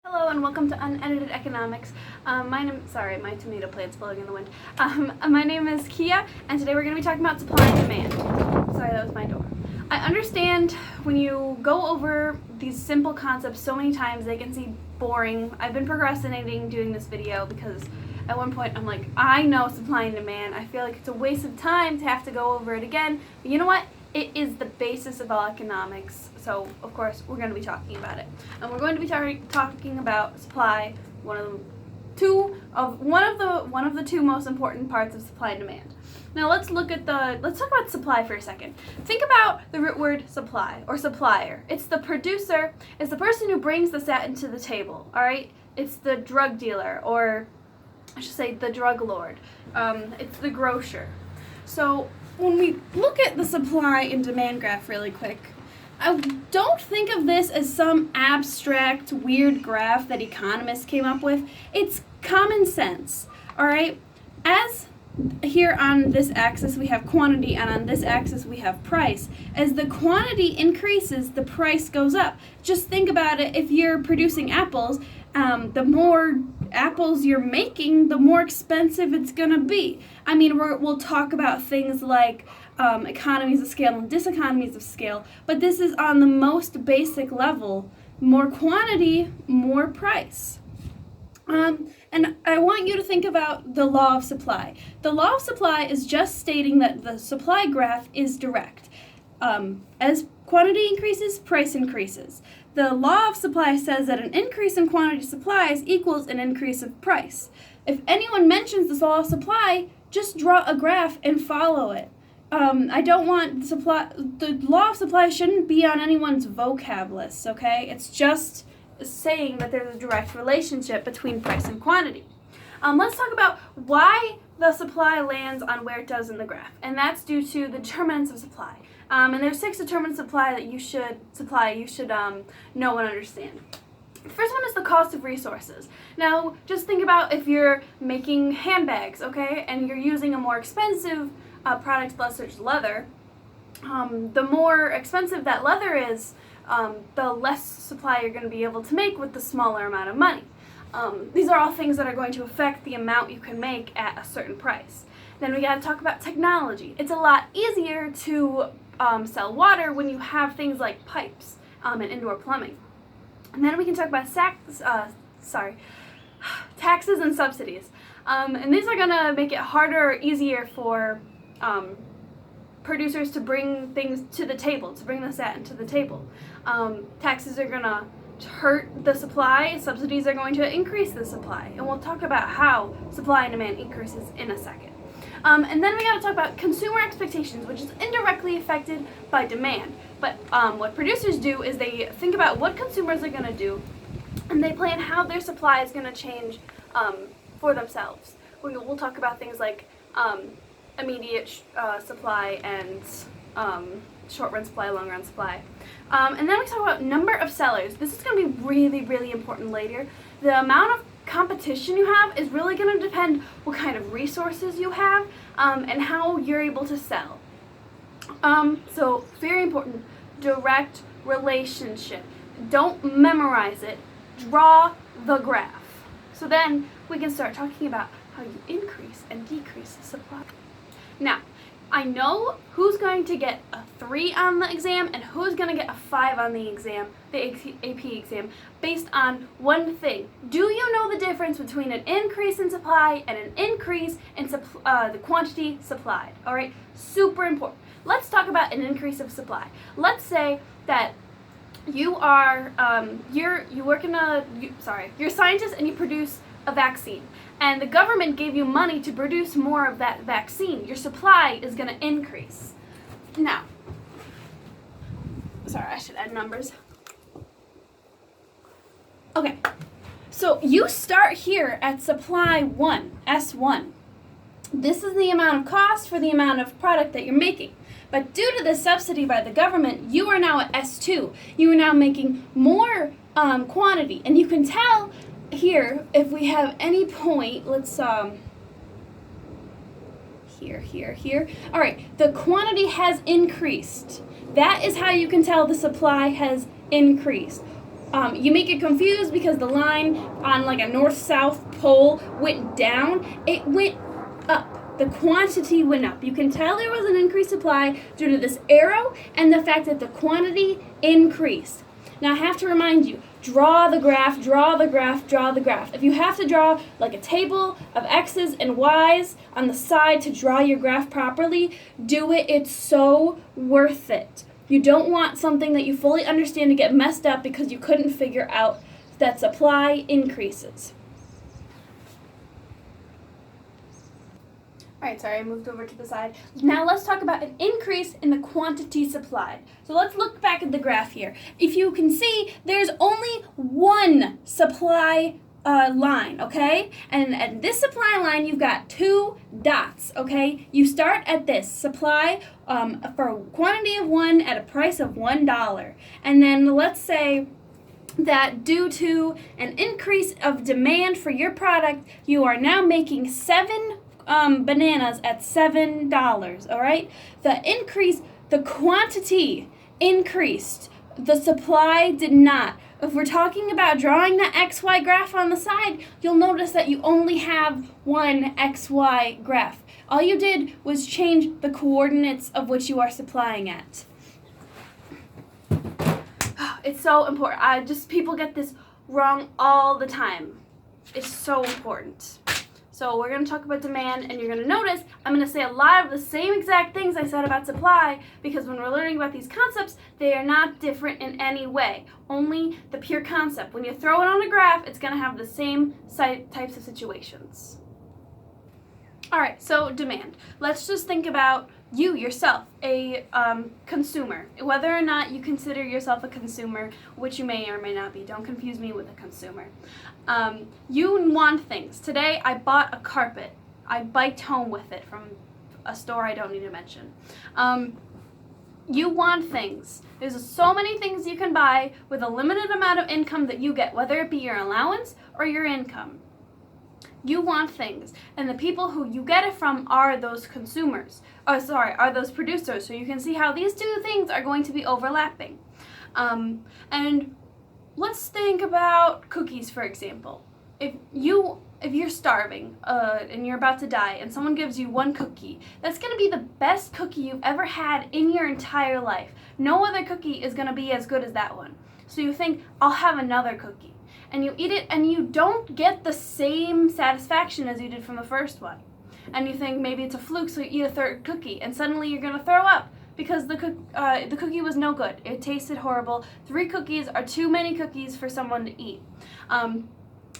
Hello and welcome to Unedited Economics. My tomato plant's blowing in the wind. My name is Kia, and today we're going to be talking about supply and demand. Sorry, that was my door. I understand when you go over these simple concepts so many times, they can seem boring. I've been procrastinating doing this video because at one point I'm like, I know supply and demand. I feel like it's a waste of time to have to go over it again. But you know what? It is the basis of all economics, so of course we're going to be talking about it. And we're going to be talking about supply, one of the two most important parts of supply and demand. Now let's talk about supply for a second. Think about the root word supply or supplier. It's the producer, it's the person who brings the satin to the table, all right? It's the drug dealer, or I should say the drug lord. It's the grocer. So when we look at the supply and demand graph really quick, I don't think of this as some abstract, weird graph that economists came up with. It's common sense, all right? As here on this axis we have quantity, and on this axis we have price. As the quantity increases, the price goes up. Just think about it. If you're producing apples, the more apples you're making, the more expensive it's going to be. I mean, we'll talk about things like economies of scale and diseconomies of scale, but this is on the most basic level. More quantity, more price. And I want you to think about the law of supply. The law of supply is just stating that the supply graph is direct. As quantity increases, price increases. The law of supply says that an increase in quantity supplies equals an increase of price. If anyone mentions this law of supply, just draw a graph and follow it. I don't want the law of supply shouldn't be on anyone's vocab list, okay? It's just saying that there's a direct relationship between price and quantity. Let's talk about why the supply lands on where it does in the graph, and that's due to the determinants of supply. And there's 6 determinants of supply that you should know and understand. The first one is the cost of resources. Now, just think about if you're making handbags, okay, and you're using a more expensive product, such as leather. The more expensive that leather is, the less supply you're going to be able to make with the smaller amount of money. These are all things that are going to affect the amount you can make at a certain price. Then we got to talk about technology. It's a lot easier to sell water when you have things like pipes and indoor plumbing. And then we can talk about taxes and subsidies. And these are going to make it harder or easier for producers to bring things to the table, to bring the satin to the table. Taxes are going to hurt the supply, subsidies are going to increase the supply. And we'll talk about how supply and demand increases in a second. And then we got to talk about consumer expectations, which is indirectly affected by demand. But what producers do is they think about what consumers are going to do, and they plan how their supply is going to change for themselves. We'll talk about things like immediate supply and short-run supply, long-run supply. And then we talk about number of sellers. This is going to be really, really important later. The amount of competition you have is really going to depend what kind of resources you have and how you're able to sell. So very important, direct relationship. Don't memorize it, draw the graph. So then we can start talking about how you increase and decrease the supply. Now, I know who's going to get a 3 on the exam and who's going to get a 5 on the exam, the AP exam, based on one thing. Do you know the difference between an increase in supply and an increase in the quantity supplied? All right, super important. Let's talk about an increase of supply. Let's say that you are you're a scientist and you produce a vaccine, and the government gave you money to produce more of that vaccine. Your supply is going to increase. Now, I should add numbers. Okay, so you start here at supply 1, S1. This is the amount of cost for the amount of product that you're making. But due to the subsidy by the government, you are now at S2. You are now making more quantity, and you can tell here, if we have any point, let's here. All right, the quantity has increased. That is how you can tell the supply has increased. You may get confused because the line on like a north-south pole went down. It went up. The quantity went up. You can tell there was an increased supply due to this arrow and the fact that the quantity increased. Now I have to remind you, draw the graph, draw the graph, draw the graph. If you have to draw like a table of X's and Y's on the side to draw your graph properly, do it. It's so worth it. You don't want something that you fully understand to get messed up because you couldn't figure out that supply increases. Alright, sorry, I moved over to the side. Now let's talk about an increase in the quantity supplied. So let's look back at the graph here. If you can see, there's only one supply line, okay? And at this supply line, you've got 2 dots, okay? You start at this supply for a quantity of 1 at a price of $1. And then let's say that due to an increase of demand for your product, you are now making 7 bananas at $7, all right? The quantity increased. The supply did not. If we're talking about drawing that XY graph on the side, you'll notice that you only have one XY graph. All you did was change the coordinates of which you are supplying at. It's so important. People get this wrong all the time. It's so important. So we're going to talk about demand, and you're going to notice I'm going to say a lot of the same exact things I said about supply, because when we're learning about these concepts, they are not different in any way. Only the pure concept. When you throw it on a graph, it's going to have the same types of situations. Alright, so demand. Let's just think about you, yourself, a consumer. Whether or not you consider yourself a consumer, which you may or may not be. Don't confuse me with a consumer. You want things. Today, I bought a carpet. I biked home with it from a store I don't need to mention. You want things. There's so many things you can buy with a limited amount of income that you get, whether it be your allowance or your income. You want things, and the people who you get it from are those consumers. Are those producers. So you can see how these two things are going to be overlapping. And let's think about cookies, for example. If you're starving and you're about to die, and someone gives you one cookie, that's going to be the best cookie you've ever had in your entire life. No other cookie is going to be as good as that one. So you think, I'll have another cookie. And you eat it, and you don't get the same satisfaction as you did from the first one. And you think maybe it's a fluke, so you eat a third cookie, and suddenly you're going to throw up because the cookie was no good. It tasted horrible. 3 cookies are too many cookies for someone to eat.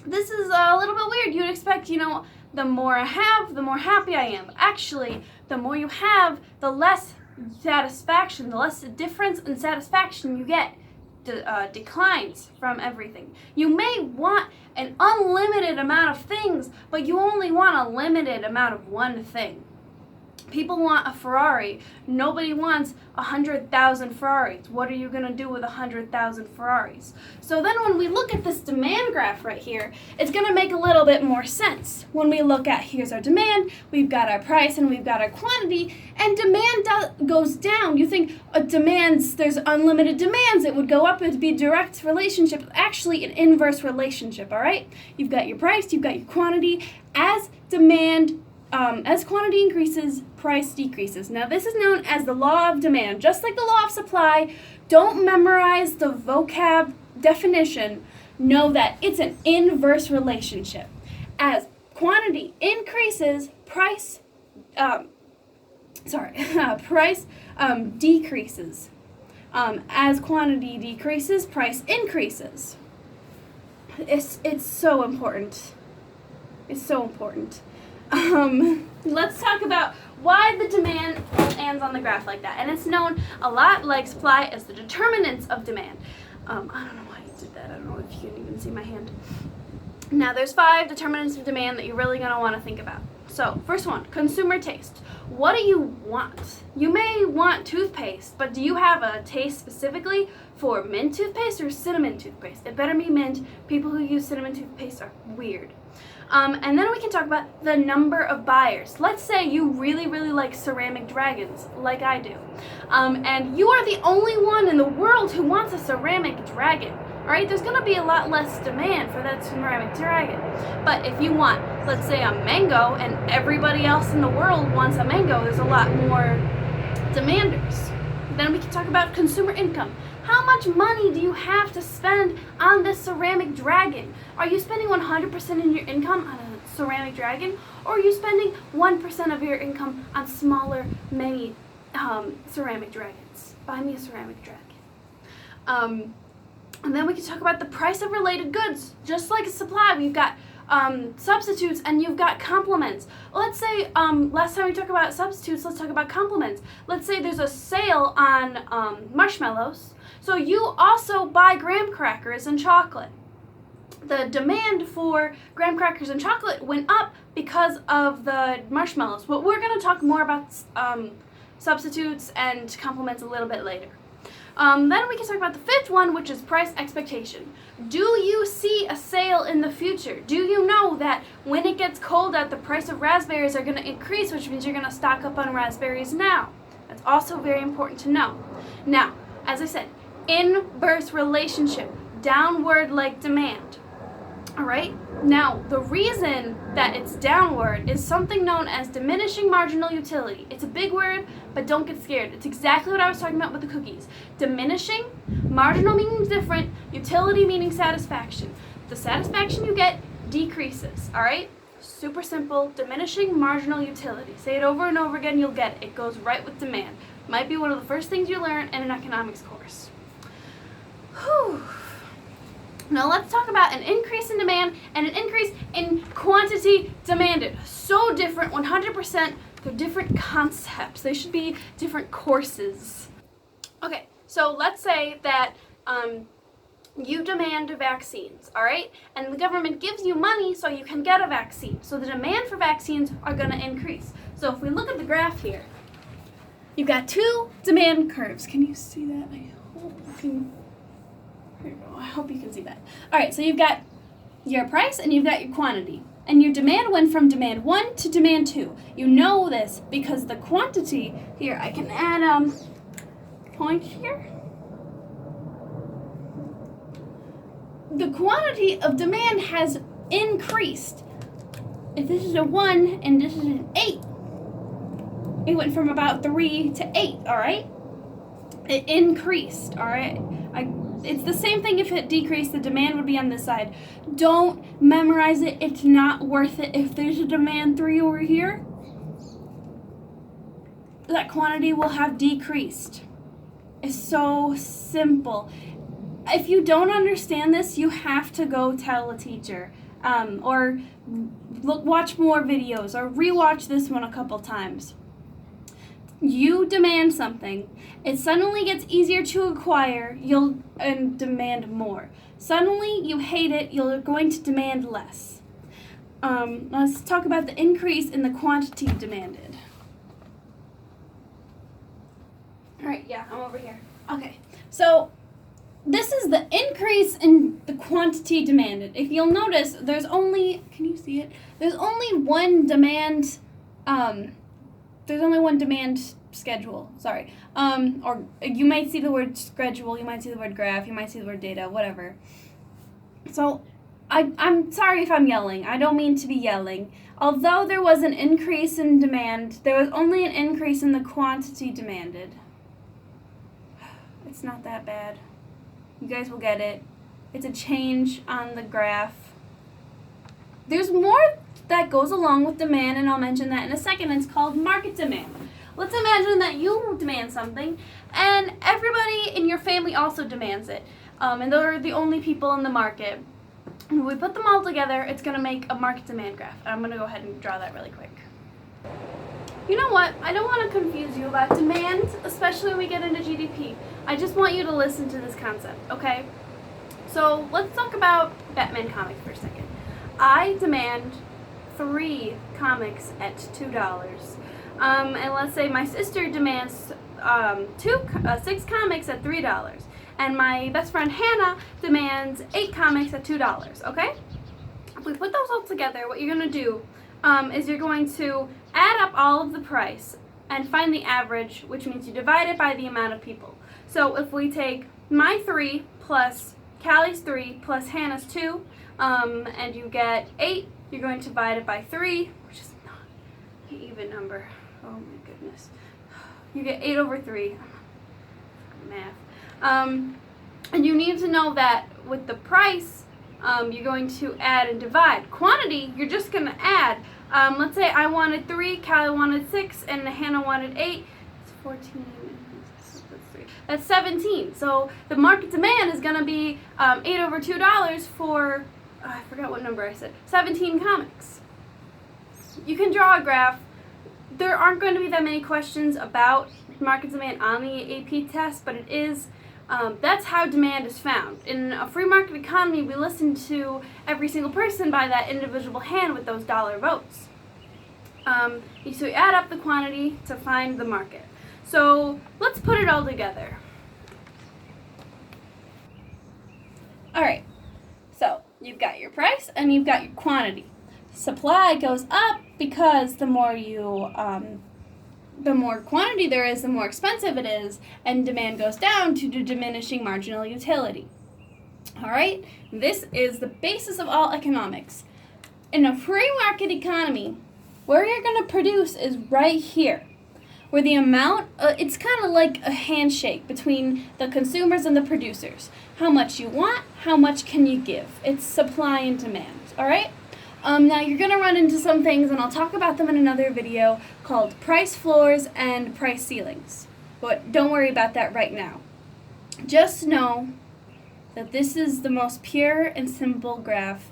This is a little bit weird. You'd expect, the more I have, the more happy I am. Actually, the more you have, the less satisfaction, the less difference in satisfaction you get. Declines from everything. You may want an unlimited amount of things, but you only want a limited amount of one thing. People want a Ferrari. Nobody wants 100,000 Ferraris. What are you going to do with 100,000 Ferraris? So then when we look at this demand graph right here, it's going to make a little bit more sense. When we look at, here's our demand, we've got our price, and we've got our quantity, and demand goes down. You think there's unlimited demands, it would go up, it would be a direct relationship. Actually, an inverse relationship, all right? You've got your price, you've got your quantity. As quantity increases, price decreases. Now, this is known as the law of demand. Just like the law of supply, don't memorize the vocab definition. Know that it's an inverse relationship. As quantity increases, price decreases. As quantity decreases, price increases. It's so important. It's so important. Let's talk about why the demand ends on the graph like that. And it's known a lot like supply as the determinants of demand. I don't know why you did that. I don't know if you can even see my hand. Now, there's 5 determinants of demand that you're really going to want to think about. So, first one, consumer taste. What do you want? You may want toothpaste, but do you have a taste specifically for mint toothpaste or cinnamon toothpaste? It better be mint. People who use cinnamon toothpaste are weird. And then we can talk about the number of buyers. Let's say you really, really like ceramic dragons, like I do. And you are the only one in the world who wants a ceramic dragon. Alright, there's going to be a lot less demand for that ceramic dragon. But if you want, let's say, a mango, and everybody else in the world wants a mango, there's a lot more demanders. Then we can talk about consumer income. How much money do you have to spend on this ceramic dragon? Are you spending 100% of your income on a ceramic dragon? Or are you spending 1% of your income on smaller mini ceramic dragons? Buy me a ceramic dragon. And then we can talk about the price of related goods. Just like a supply, we've got substitutes and you've got complements. Let's say, last time we talked about substitutes, let's talk about complements. Let's say there's a sale on marshmallows, so you also buy graham crackers and chocolate. The demand for graham crackers and chocolate went up because of the marshmallows. But we're going to talk more about substitutes and complements a little bit later. Then we can talk about the fifth one, which is price expectation. Do you see a sale in the future? Do you know that when it gets cold out, the price of raspberries are going to increase, which means you're going to stock up on raspberries now? That's also very important to know. Now, as I said, inverse relationship, downward like demand. Alright? Now, the reason that it's downward is something known as diminishing marginal utility. It's a big word, but don't get scared. It's exactly what I was talking about with the cookies. Diminishing, marginal meaning different, utility meaning satisfaction. The satisfaction you get decreases, alright? Super simple, diminishing marginal utility. Say it over and over again, you'll get it. It goes right with demand. Might be one of the first things you learn in an economics course. Whew. Now let's talk about an increase in demand and an increase in quantity demanded. So different, 100%. They're different concepts. They should be different courses. Okay, so let's say that you demand vaccines, all right? And the government gives you money so you can get a vaccine. So the demand for vaccines are going to increase. So if we look at the graph here, you've got two demand curves. Can you see that? I hope you can. Here we go. I hope you can see that. All right, so you've got your price and you've got your quantity. And your demand went from demand 1 to demand 2. You know this because the quantity, here, I can add point here. The quantity of demand has increased. If this is a 1 and this is an 8, it went from about 3 to 8, all right? It increased, all right? It's the same thing if it decreased, the demand would be on this side. Don't memorize it. It's not worth it. If there's a demand 3 over here, that quantity will have decreased. It's so simple. If you don't understand this, you have to go tell a teacher. Or watch more videos or rewatch this one a couple times. You demand something, it suddenly gets easier to acquire, you'll demand more. Suddenly you hate it, you're going to demand less. Let's talk about the increase in the quantity demanded. Alright, yeah, I'm over here. Okay, so this is the increase in the quantity demanded. If you'll notice, there's only, can you see it? There's only one demand, there's only one demand schedule, sorry. Or you might see the word schedule, you might see the word graph, you might see the word data, whatever. So I'm sorry if I'm yelling. I don't mean to be yelling. Although there was an increase in demand, there was only an increase in the quantity demanded. It's not that bad. You guys will get it. It's a change on the graph. There's more that goes along with demand, and I'll mention that in a second. It's called market demand. Let's imagine that you demand something, and everybody in your family also demands it, and they're the only people in the market. When we put them all together, it's going to make a market demand graph. And I'm going to go ahead and draw that really quick. You know what? I don't want to confuse you about demand, especially when we get into GDP. I just want you to listen to this concept, okay? So let's talk about Batman comics for a second. I demand 3 comics at $2. And let's say my sister demands 6 comics at $3. And my best friend Hannah demands 8 comics at $2, okay? If we put those all together, what you're going to do is you're going to add up all of the price and find the average, which means you divide it by the amount of people. So if we take my 3 plus Callie's 3 plus Hannah's 2, and you get 8. You're going to divide it by 3, which is not an even number. Oh my goodness. You get 8 over 3. Math. And you need to know that with the price, you're going to add and divide. Quantity, you're just going to add. Let's say I wanted 3, Callie wanted 6, and Hannah wanted 8. It's 14. That's 17. So the market demand is going to be 8 over $2 for, I forgot what number I said, 17 comics. You can draw a graph. There aren't going to be that many questions about market demand on the AP test, but it is, that's how demand is found. In a free market economy, we listen to every single person by that individual hand with those dollar votes. So you add up the quantity to find the market. So let's put it all together. All right, so you've got your price and you've got your quantity. Supply goes up because the more quantity there is, the more expensive it is, and demand goes down due to diminishing marginal utility. All right, this is the basis of all economics. In a free market economy, where you're going to produce is right here, where the amount, it's kind of like a handshake between the consumers and the producers. How much you want, how much can you give? It's supply and demand, all right? Now you're going to run into some things, and I'll talk about them in another video, called price floors and price ceilings. But don't worry about that right now. Just know that this is the most pure and simple graph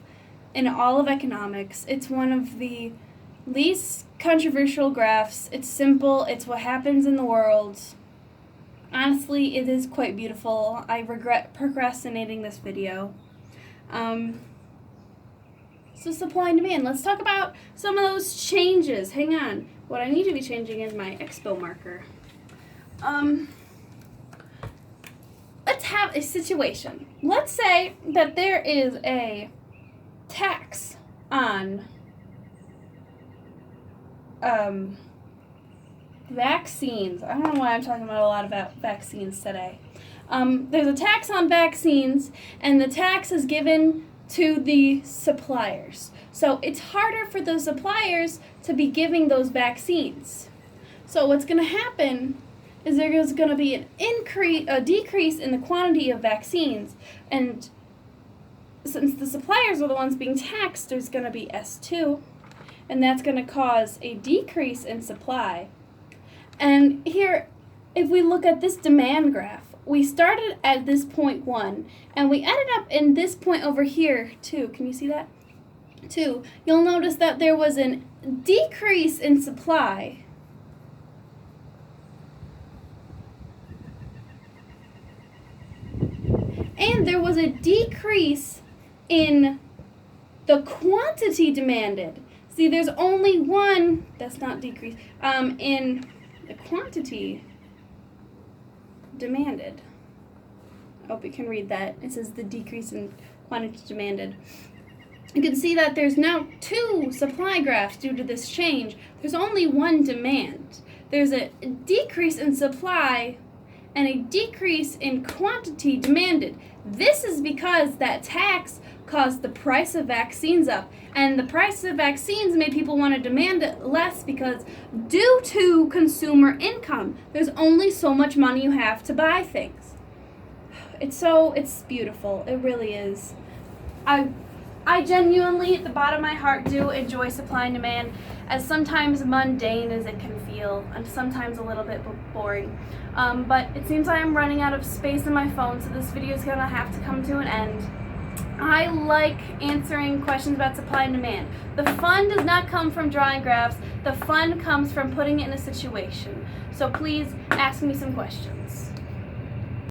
in all of economics. It's one of the least controversial graphs. It's simple. It's what happens in the world. Honestly, it is quite beautiful. I regret procrastinating this video. So supply and demand. Let's talk about some of those changes. Hang on. What I need to be changing is my expo marker. Let's have a situation. Let's say that there is a tax on vaccines. I don't know why I'm talking about a lot about vaccines today. There's a tax on vaccines, and the tax is given to the suppliers. So it's harder for the suppliers to be giving those vaccines. So what's going to happen is there's going to be a decrease in the quantity of vaccines, and since the suppliers are the ones being taxed, there's going to be S2, and that's going to cause a decrease in supply. And here, if we look at this demand graph, we started at this point 1, and we ended up in this point over here 2. Can you see that? 2. You'll notice that there was a decrease in supply. And there was a decrease in the quantity demanded. See, there's only one, that's not decrease, in the quantity demanded. I hope you can read that. It says the decrease in quantity demanded. You can see that there's now 2 supply graphs due to this change. There's only one demand. There's a decrease in supply and a decrease in quantity demanded. This is because that tax caused the price of vaccines up, and the price of vaccines made people want to demand it less because due to consumer income, there's only so much money you have to buy things. It's beautiful. It really is. I genuinely, at the bottom of my heart, do enjoy supply and demand, as sometimes mundane as it can feel, and sometimes a little bit boring. But it seems I am running out of space in my phone, so this video is going to have to come to an end. I like answering questions about supply and demand. The fun does not come from drawing graphs. The fun comes from putting it in a situation. So please ask me some questions.